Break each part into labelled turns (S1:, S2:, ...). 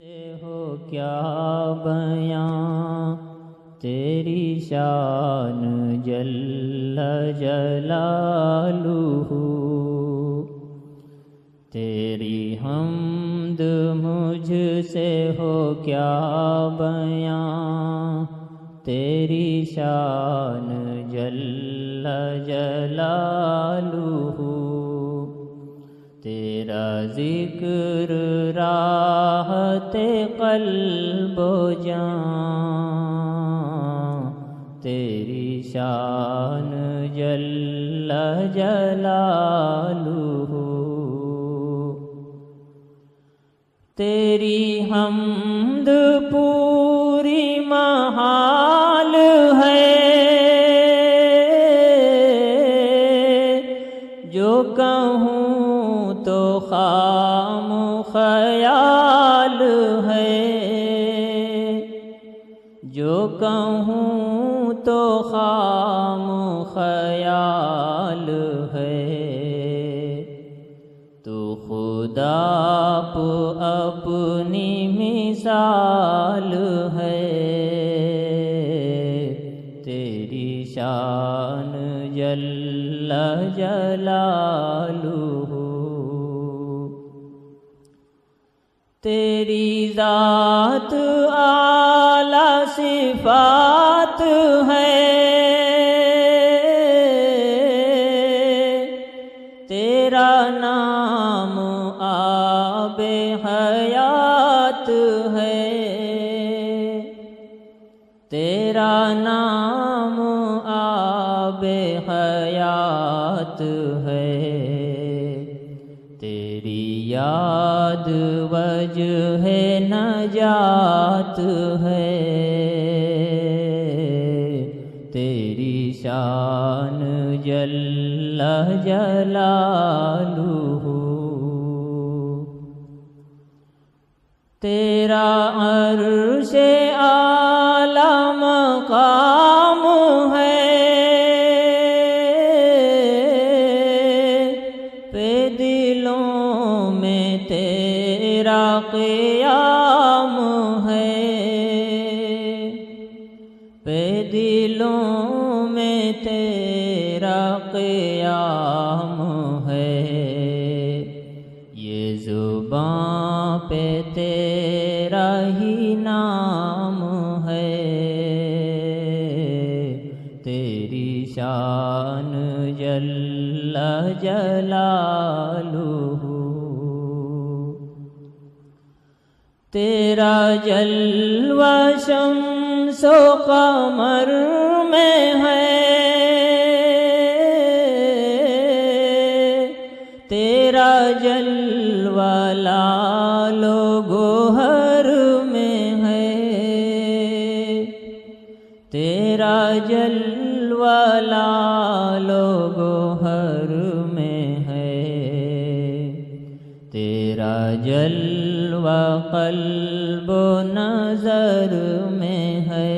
S1: ہو کیا بیاں تیری شان جل جلالہ، تیری حمد مجھ سے ہو کیا بیاں تیری شان جل جلالہ، تیرا ذکر راحت قلب و جان، تیری شان جل جلالہ، تیری حمد پوری محال ہے، جو کہوں تو خام خیال ہے، جو کہوں تو خام خیال ہے، تو خدا اپنی مثال ہے، تیری شان جل جلالہ، تیری ذات اعلیٰ صفات ہے، تیرا نام آب حیات ہے، تیرا نام آب حیات ہے، تیری یاد وجہ نجات ہے، تیری شان جل جلالہ، تیرا عرش اعلیٰ مقام ہے، پہ دلوں میں تیرا قیام ہے، پہ دلوں میں تیرا قیام ہے، یہ زباں پہ تیرا ہی نام ہے، تیری شان جل جلالہ، تیرا جلوہ شمس و قمر میں ہے، تیرا جلوہ لعل و گوہر میں ہے، تیرا جلوہ لعل و گوہر میں ہے، تیرا جلوہ قلب و نظر میں ہے،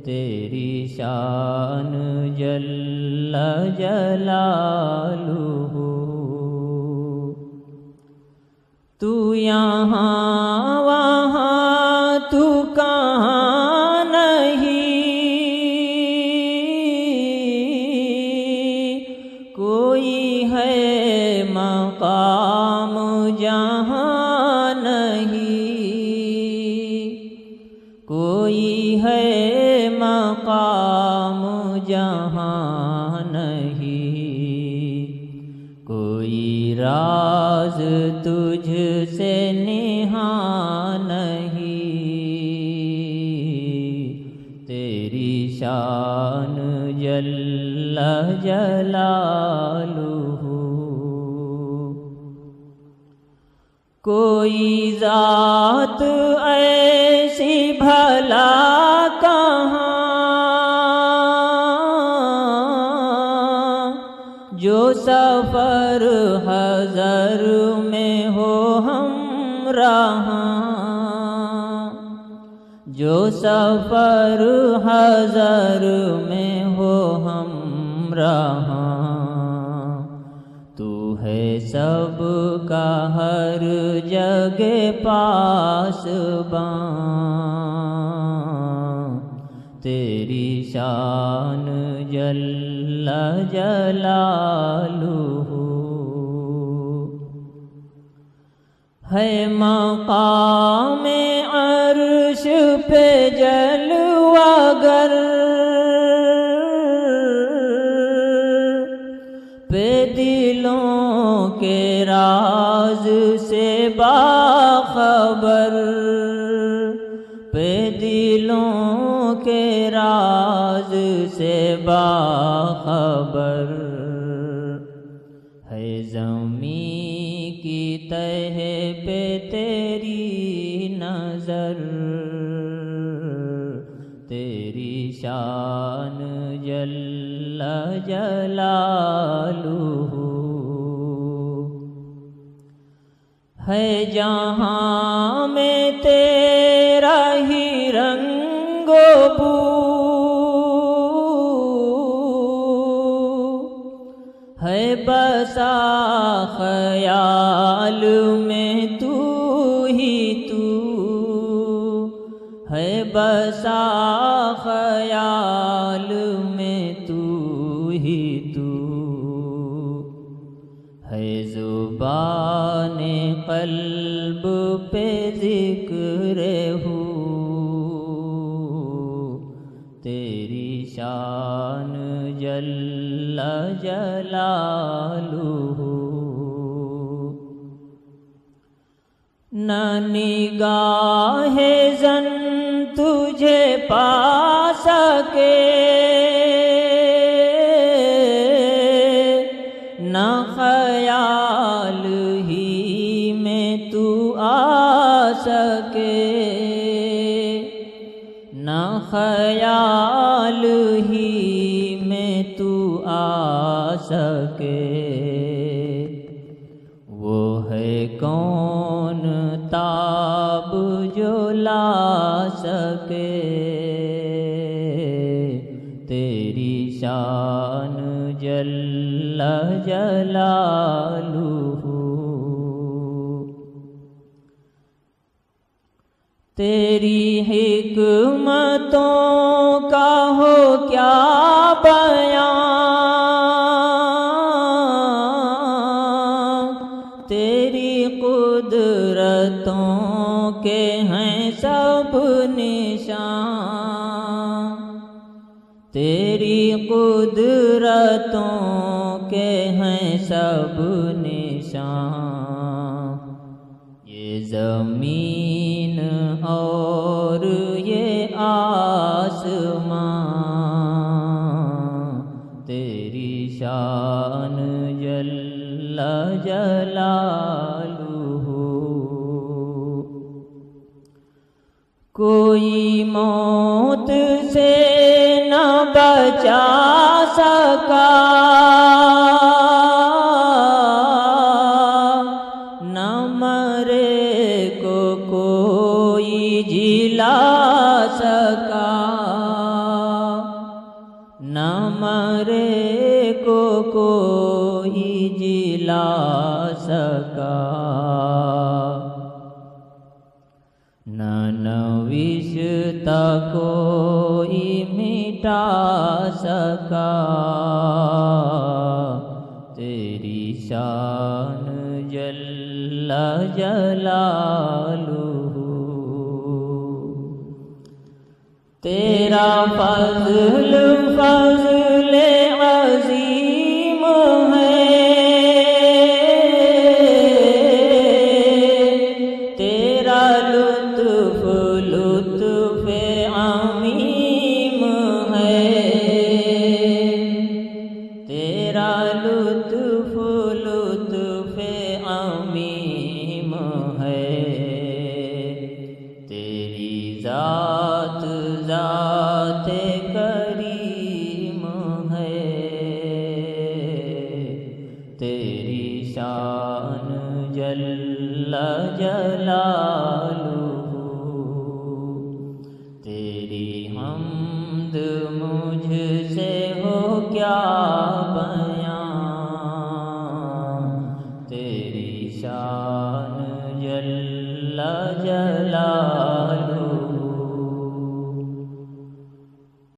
S1: تیری شان جل جلالہ، تو یہاں وہاں تو کہاں نہیں، کوئی ہے مقام جہاں نہیں، کوئی ہے مقام جہاں نہیں، کوئی راز تجھ سے نہاں نہیں، تیری شان جل جلالہ، کوئی ذات ایسی بھلا کہاں، جو سفر حضر میں ہو ہمراہاں، جو سفر حضر میں ہو ہمراہاں، تو ہے ہے سب کا ہر جگہ پاسباں، تیری شان جل جلالہ ہے مقام عرش پہ جلوہ گر، پہ دلوں کے راز سے باخبر، پہ دلوں کے راز سے باخبر ہے زمین کی تہ پہ تیری نظر، تیری شان جل جلالہ ہے جہاں میں تیرا ہی رنگ و بو، ہے بسا خیال میں تو ہی تو، ہے بسا خیال میں تو ہی تو، ہے زبان قلب پہ ذکر ہو، تیری شان جل جلالہ نہ نگاہ زن تجھے پا سکے، نہ خیال ہی میں تو آ سکے، نہ خیال ہی میں تو آ سکے، وہ ہے کون تاب جو لا سکے، تیری شان جل جلالہ تیری حکمتوں کا ہو کیا بیان، تیری قدرتوں کے ہیں سب نشان، تیری قدرتوں کے ہیں سب نشان، یہ زمین اور یہ آسمان، تیری شان جل جلالہ کوئی موت سے نہ بچا سکا، نہ مرے کو کوئی جلا سکا، نہ مرے کو کوئی جلا سکا، نہ نوشتہ کوئی مٹا سکا، تیری شان جل جلالہ تیرا فضل فضل عظیم ہے، تیرا لطف لطف عمیم ہے، تیرا لطف لطف عمیم ہے، تیری ذات ذات کریم ہے، تیری شان جل جلالہ تیری حمد مجھ سے ہو کیا بیان، جلالہ